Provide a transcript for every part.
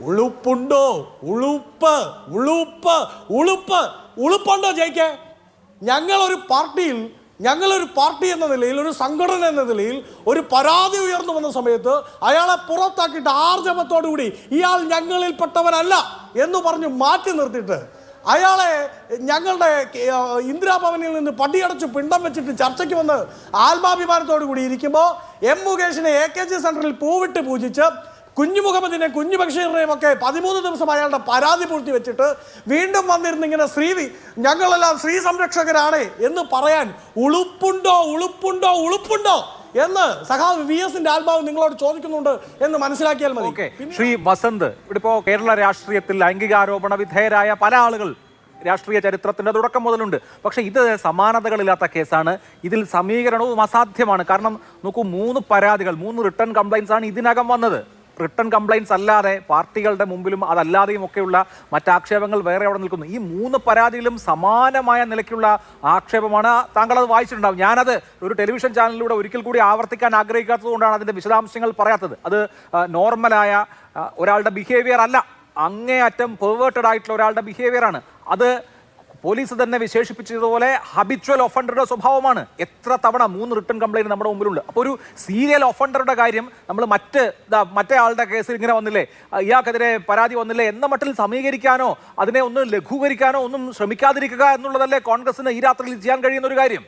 ഉളുപ്പുണ്ടോ? ഉളുപ്പ് ഉളുപ്പ് ഉളുപ്പ് ഉളുപ്പുണ്ടോ ജയിക്കേ? ഞങ്ങളൊരു പാർട്ടി എന്ന നിലയിൽ, ഒരു സംഘടന എന്ന നിലയിൽ ഒരു പരാതി ഉയർന്നു വന്ന സമയത്ത് അയാളെ പുറത്താക്കിയിട്ട് ആർജവത്തോടുകൂടി ഇയാൾ ഞങ്ങളിൽപ്പെട്ടവനല്ല എന്ന് പറഞ്ഞ് മാറ്റി നിർത്തിയിട്ട് അയാളെ ഞങ്ങളുടെ ഇന്ദിരാഭവനിൽ നിന്ന് പടിയടച്ച് പിണ്ടം വെച്ചിട്ട് ചർച്ചയ്ക്ക് വന്ന് ആത്മാഭിമാനത്തോടു കൂടി ഇരിക്കുമ്പോൾ എം മുകേഷിനെ AKG സെന്ററിൽ പൂവിട്ട് പൂജിച്ച് കുഞ്ഞു മുഹമ്മദിനെയും കുഞ്ഞു ബഷീറിനെയും ഒക്കെ 13 ദിവസം അയാളുടെ പരാതി പൂർത്തി വെച്ചിട്ട് വീണ്ടും വന്നിരുന്ന് ഇങ്ങനെ ഞങ്ങളെല്ലാം സ്ത്രീ സംരക്ഷകരാണ് എന്ന് പറയാൻ ഉളുപ്പുണ്ടോ എന്ന് സഖാവ് VS-ന്റെ ആത്മാവ് നിങ്ങളോട് ചോദിക്കുന്നുണ്ട് എന്ന് മനസ്സിലാക്കിയാൽ മതി. ശ്രീ വസന്ത്, ഇവിടിപ്പോ കേരള രാഷ്ട്രീയത്തിൽ ലൈംഗികാരോപണ വിധേയരായ പല ആളുകൾ രാഷ്ട്രീയ ചരിത്രത്തിന്റെ തുടക്കം മുതലുണ്ട്. പക്ഷെ ഇത് സമാനതകളില്ലാത്ത കേസാണ്. ഇതിൽ സമീകരണവും അസാധ്യമാണ്. കാരണം നോക്കൂ, 3 പരാതികൾ, 3 റിട്ടേൺ കംപ്ലൈൻസ് ആണ് ഇതിനകം വന്നത്. റിട്ടേൺ കംപ്ലൈൻറ്റ്സ് അല്ലാതെ പാർട്ടികളുടെ മുമ്പിലും അതല്ലാതെയും ഒക്കെയുള്ള മറ്റാക്ഷേപങ്ങൾ വേറെ അവിടെ നിൽക്കുന്നു. ഈ 3 പരാതിയിലും സമാനമായ നിലയ്ക്കുള്ള ആക്ഷേപമാണ്. താങ്കൾ അത് വായിച്ചിട്ടുണ്ടാവും. ഞാനത് ഒരു ടെലിവിഷൻ ചാനലിലൂടെ ഒരിക്കൽ കൂടി ആവർത്തിക്കാൻ ആഗ്രഹിക്കാത്തത് കൊണ്ടാണ് അതിൻ്റെ വിശദാംശങ്ങൾ പറയാത്തത്. അത് നോർമലായ ഒരാളുടെ ബിഹേവിയർ അല്ല, അങ്ങേയറ്റം പെർവേർട്ടഡ് ആയിട്ടുള്ള ഒരാളുടെ ബിഹേവിയറാണ്. അത് പോലീസ് തന്നെ വിശേഷിപ്പിച്ചതുപോലെ ഹബിച്വൽ ഒഫൻഡറുടെ സ്വഭാവമാണ്. എത്ര തവണ 3 റിട്ടേൺ കംപ്ലൈൻറ്റ് നമ്മുടെ മുമ്പിലുണ്ട്. അപ്പോൾ ഒരു സീരിയൽ ഒഫൻഡറുടെ കാര്യം നമ്മൾ മറ്റേ ആളുടെ കേസിൽ ഇങ്ങനെ വന്നില്ലേ, ഇയാൾക്കെതിരെ പരാതി വന്നില്ലേ എന്ന മട്ടിൽ സമീകരിക്കാനോ അതിനെ ഒന്ന് ലഘൂകരിക്കാനോ ഒന്നും ശ്രമിക്കാതിരിക്കുക എന്നുള്ളതല്ലേ കോൺഗ്രസിന് ഈ രാത്രിയിൽ ചെയ്യാൻ കഴിയുന്ന ഒരു കാര്യം.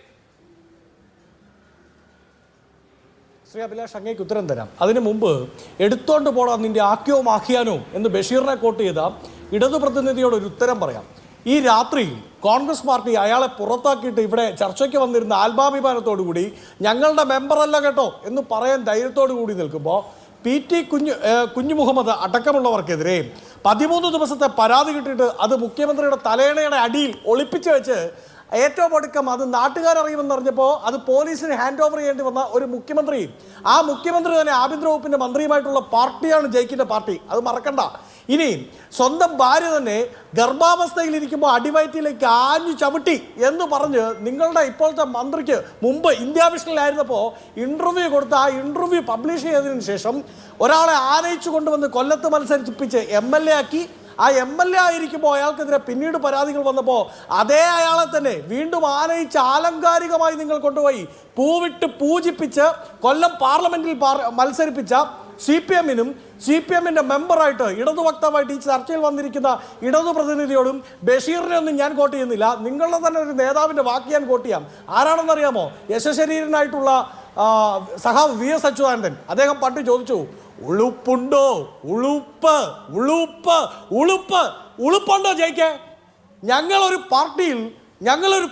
ശ്രീ അഭിലാഷ്, അങ്ങേക്ക് ഉത്തരം തരാം. അതിനു മുമ്പ് എടുത്തോണ്ട് പോടാ നിന്റെ ആക്കിയോ മാക്കിയാനോ എന്ന് ബഷീറിനെ കോട്ട് ചെയ്ത ഇടതു പ്രതിനിധിയോട് ഒരു ഉത്തരം പറയാം. ഈ രാത്രിയിൽ കോൺഗ്രസ് പാർട്ടി അയാളെ പുറത്താക്കിയിട്ട് ഇവിടെ ചർച്ചയ്ക്ക് വന്നിരുന്ന ആത്മാഭിമാനത്തോടു കൂടി ഞങ്ങളുടെ മെമ്പറല്ല കേട്ടോ എന്ന് പറയാൻ ധൈര്യത്തോടു കൂടി നിൽക്കുമ്പോൾ PT കുഞ്ഞു മുഹമ്മദ് അടക്കമുള്ളവർക്കെതിരെ 13 ദിവസത്തെ പരാതി കിട്ടിയിട്ട് അത് മുഖ്യമന്ത്രിയുടെ തലയണയുടെ അടിയിൽ ഒളിപ്പിച്ച് വെച്ച് ഏറ്റവും ഒടുക്കം അത് നാട്ടുകാരറിയുമെന്ന് അറിഞ്ഞപ്പോൾ അത് പോലീസിന് ഹാൻഡ് ഓവർ ചെയ്യേണ്ടി വന്ന ഒരു മുഖ്യമന്ത്രി, ആ മുഖ്യമന്ത്രി തന്നെ ആഭ്യന്തര വകുപ്പിന്റെ മന്ത്രിയുമായിട്ടുള്ള പാർട്ടിയാണ് ജയിക്കിന്റെ പാർട്ടി. അത് മറക്കണ്ട. ഇനി സ്വന്തം ഭാര്യ തന്നെ ഗർഭാവസ്ഥയിലിരിക്കുമ്പോൾ അടിവയറ്റിലേക്ക് ആഞ്ഞു ചവിട്ടി എന്ന് പറഞ്ഞ് നിങ്ങളുടെ ഇപ്പോഴത്തെ മന്ത്രിക്ക് മുമ്പ് ഇന്ത്യ വിഷനിലായിരുന്നപ്പോൾ ഇന്റർവ്യൂ കൊടുത്ത് ആ ഇന്റർവ്യൂ പബ്ലിഷ് ചെയ്തതിനു ശേഷം ഒരാളെ ആനയിച്ചു കൊണ്ടുവന്ന് കൊല്ലത്ത് മത്സരിപ്പിച്ച് MLA ആക്കി. ആ MLA ആയിരിക്കുമ്പോൾ അയാൾക്കെതിരെ പിന്നീട് പരാതികൾ വന്നപ്പോൾ അതേ അയാളെ തന്നെ വീണ്ടും ആനയിച്ച് ആലങ്കാരികമായി നിങ്ങൾ കൊണ്ടുപോയി പൂവിട്ട് പൂജിപ്പിച്ച് കൊല്ലം പാർലമെന്റിൽ മത്സരിപ്പിച്ച CPM-ന്റെ മെമ്പറായിട്ട് ഇടതു വക്താവായിട്ട് ഈ ചർച്ചയിൽ വന്നിരിക്കുന്ന ഇടതു പ്രതിനിധിയോടും ബഷീറിനെ ഒന്നും ഞാൻ കോട്ട് ചെയ്യുന്നില്ല. നിങ്ങളുടെ തന്നെ ഒരു നേതാവിൻ്റെ വാക്ക് ഞാൻ കോട്ട് ചെയ്യാം. ആരാണെന്നറിയാമോ? യശശരീരനായിട്ടുള്ള സഖാവ് VS അച്യുതാനന്ദൻ. അദ്ദേഹം പണ്ട് ചോദിച്ചു, ഉളുപ്പുണ്ടോ? ഉളുപ്പുണ്ടോ ജയിക്കേ? ഞങ്ങളൊരു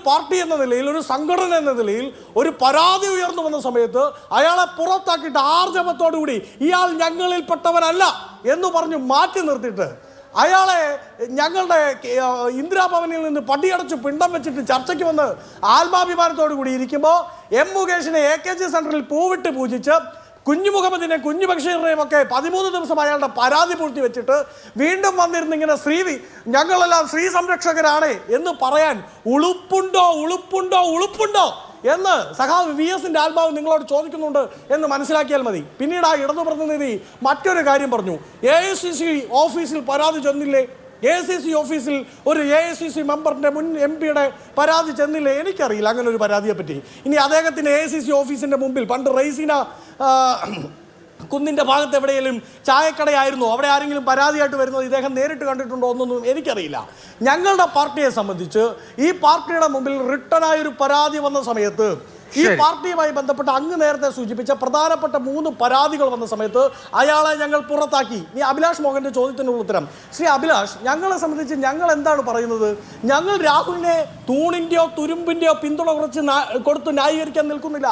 പാർട്ടി എന്ന നിലയിൽ, ഒരു സംഘടന എന്ന നിലയിൽ ഒരു പരാതി ഉയർന്നു വന്ന സമയത്ത് അയാളെ പുറത്താക്കിയിട്ട് ആർജവത്തോടുകൂടി ഇയാൾ ഞങ്ങളിൽപ്പെട്ടവനല്ല എന്ന് പറഞ്ഞ് മാറ്റി നിർത്തിയിട്ട് അയാളെ ഞങ്ങളുടെ ഇന്ദിരാഭവനിൽ നിന്ന് പടിയടച്ച് പിണ്ടം വെച്ചിട്ട് ചർച്ചയ്ക്ക് വന്ന് ആത്മാഭിമാനത്തോടു കൂടി ഇരിക്കുമ്പോൾ എം മുകേഷിനെ AKG സെന്ററിൽ പൂവിട്ട് പൂജിച്ച് കുഞ്ഞു മുഹമ്മദിനെയും കുഞ്ഞു ബഷീറിനെയും ഒക്കെ 13 ദിവസം അയാളുടെ പരാതി പൂർത്തി വെച്ചിട്ട് വീണ്ടും വന്നിരുന്ന് ഇങ്ങനെ ഞങ്ങളെല്ലാം സ്ത്രീ സംരക്ഷകരാണ് എന്ന് പറയാൻ ഉളുപ്പുണ്ടോ എന്ന് സഖാവ് VS-ന്റെ ആത്മാവ് നിങ്ങളോട് ചോദിക്കുന്നുണ്ട് എന്ന് മനസ്സിലാക്കിയാൽ മതി. പിന്നീട് ആ ഇടതു പ്രതിനിധി മറ്റൊരു കാര്യം പറഞ്ഞു. AICC ഓഫീസിൽ പരാതി ചെന്നില്ലേ? AICC ഓഫീസിൽ ഒരു AICC മെമ്പറിന്റെ മുൻ MP-യുടെ പരാതി ചെന്നില്ലേ? എനിക്കറിയില്ല അങ്ങനെ ഒരു പരാതിയെ പറ്റി. ഇനി അദ്ദേഹത്തിന് AICC ഓഫീസിന്റെ മുമ്പിൽ പണ്ട് റൈസിന കുന്നിൻ്റെ ഭാഗത്ത് എവിടെയെങ്കിലും ചായക്കടയായിരുന്നു, അവിടെ ആരെങ്കിലും പരാതിയായിട്ട് വരുന്നത് ഇദ്ദേഹം നേരിട്ട് കണ്ടിട്ടുണ്ടോ എന്നൊന്നും എനിക്കറിയില്ല. ഞങ്ങളുടെ പാർട്ടിയെ സംബന്ധിച്ച് ഈ പാർട്ടിയുടെ മുമ്പിൽ റിട്ടനായൊരു പരാതി വന്ന സമയത്ത് ഈ പാർട്ടിയുമായി ബന്ധപ്പെട്ട് അങ്ങ് നേരത്തെ സൂചിപ്പിച്ച പ്രധാനപ്പെട്ട 3 പരാതികൾ വന്ന സമയത്ത് അയാളെ ഞങ്ങൾ പുറത്താക്കി. ഇനി അഭിലാഷ് മോഹന്റെ ചോദ്യത്തിനുള്ള ഉത്തരം. ശ്രീ അഭിലാഷ്, ഞങ്ങളെ സംബന്ധിച്ച് ഞങ്ങൾ എന്താണ് പറയുന്നത്? ഞങ്ങൾ രാഹുലിനെ തൂണിൻ്റെയോ തുരുമ്പിൻ്റെയോ പിന്തുണ കൊടുത്ത് ന്യായീകരിക്കാൻ നിൽക്കുന്നില്ല.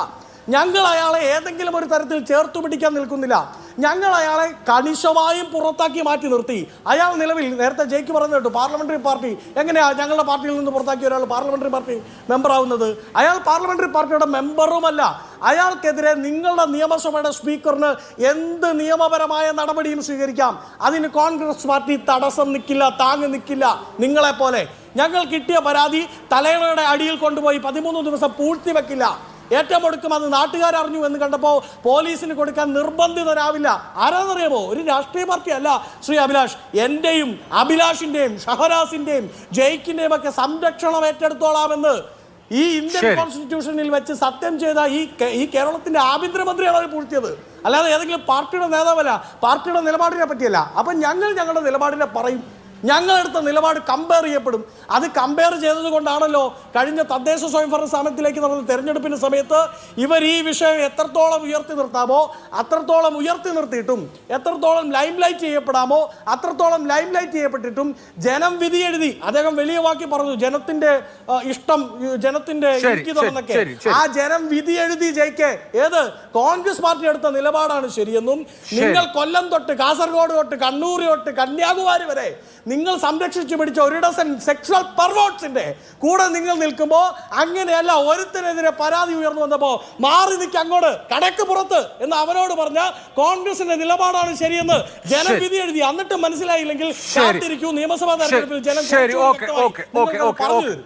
ഞങ്ങൾ അയാളെ ഏതെങ്കിലും ഒരു തരത്തിൽ ചേർത്തു പിടിക്കാൻ നിൽക്കുന്നില്ല. ഞങ്ങൾ അയാളെ കണിശമായും പുറത്താക്കി മാറ്റി നിർത്തി. അയാൾ നിലവിൽ നേരത്തെ ജയിക്ക് പറഞ്ഞു കേട്ടു, പാർലമെന്ററി പാർട്ടി എങ്ങനെയാ ഞങ്ങളുടെ പാർട്ടിയിൽ നിന്ന് പുറത്താക്കിയ ഒരാൾ പാർലമെന്ററി പാർട്ടി മെമ്പറാവുന്നത്? അയാൾ പാർലമെന്ററി പാർട്ടിയുടെ മെമ്പറുമല്ല. അയാൾക്കെതിരെ നിങ്ങളുടെ നിയമസഭയുടെ സ്പീക്കറിന് എന്ത് നിയമപരമായ നടപടിയും സ്വീകരിക്കാം. അതിന് കോൺഗ്രസ് പാർട്ടി തടസ്സം നിൽക്കില്ല, താങ്ങി നിൽക്കില്ല. നിങ്ങളെപ്പോലെ ഞങ്ങൾ കിട്ടിയ പരാതി തലയണയുടെ അടിയിൽ കൊണ്ടുപോയി 13 ദിവസം പൂഴ്ത്തി വെക്കില്ല. ഏറ്റവും ഒടുക്കം അത് നാട്ടുകാരറിഞ്ഞു എന്ന് കണ്ടപ്പോൾ പോലീസിന് കൊടുക്കാൻ നിർബന്ധിതരാവില്ല. ആരാന്നറിയാമോ? ഒരു രാഷ്ട്രീയ പാർട്ടി അല്ല ശ്രീ അഭിലാഷ്. എൻ്റെയും അഭിലാഷിൻ്റെയും ഷഹനാസിൻ്റെയും ജയിക്കിൻ്റെയും ഒക്കെ സംരക്ഷണം ഏറ്റെടുത്തോളാമെന്ന് ഈ ഇന്ത്യൻ കോൺസ്റ്റിറ്റ്യൂഷനിൽ വെച്ച് സത്യം ചെയ്ത ഈ കേരളത്തിന്റെ ആഭ്യന്തരമന്ത്രിയാണ് അത് പൂഴ്ത്തിയത്, അല്ലാതെ ഏതെങ്കിലും പാർട്ടിയുടെ നേതാവല്ല. പാർട്ടിയുടെ നിലപാടിനെ പറ്റിയല്ല. അപ്പം ഞങ്ങളുടെ നിലപാടിനെ പറയും. ഞങ്ങളെടുത്ത നിലപാട് കമ്പയർ ചെയ്യപ്പെടും. അത് കമ്പയർ ചെയ്തത് കൊണ്ടാണല്ലോ കഴിഞ്ഞ തദ്ദേശ സ്വയംഭരണ സ്ഥാപനത്തിലേക്ക് നടന്ന തെരഞ്ഞെടുപ്പിന്റെ സമയത്ത് ഇവർ ഈ വിഷയം എത്രത്തോളം ഉയർത്തി നിർത്താമോ അത്രത്തോളം ഉയർത്തി നിർത്തിയിട്ടും എത്രത്തോളം ലൈം ലൈറ്റ് ചെയ്യപ്പെടാമോ അത്രത്തോളം ലൈം ലൈറ്റ് ചെയ്യപ്പെട്ടിട്ടും ജനം വിധി എഴുതി. അദ്ദേഹം വലിയ വാക്കി പറഞ്ഞു, ജനത്തിന്റെ ഇഷ്ടം, ജനത്തിന്റെ ഇരിക്കുന്നതൊക്കെ. ആ ജനം വിധി എഴുതി ജയിക്കെ ഏത് കോൺഗ്രസ് പാർട്ടി എടുത്ത നിലപാടാണ് ശരിയെന്നും നിങ്ങൾ കൊല്ലം തൊട്ട് കാസർഗോഡ് തൊട്ട് കണ്ണൂർ തൊട്ട് കന്യാകുമാരി വരെ നിങ്ങൾ സംരക്ഷിച്ചു പിടിച്ച ഒരു ഡസൻ സെക്ഷൽ പെർവേർട്സിന്റെ കൂടെ നിങ്ങൾ നിൽക്കുമ്പോൾ അങ്ങനെയല്ല, ഒരുത്തിനെതിരെ പരാതി ഉയർന്നു വന്നപ്പോൾ മാറി നിൽക്കുക അങ്ങോട്ട് കടക്ക് പുറത്ത് എന്ന് അവനോട് പറഞ്ഞ കോൺഗ്രസിന്റെ നിലപാടാണ് ശരിയെന്ന് ജനം വിധി എഴുതി. എന്നിട്ട് മനസ്സിലായില്ലെങ്കിൽ കാത്തിരിക്കൂ, നിയമസഭാ തെരഞ്ഞെടുപ്പിൽ ജനം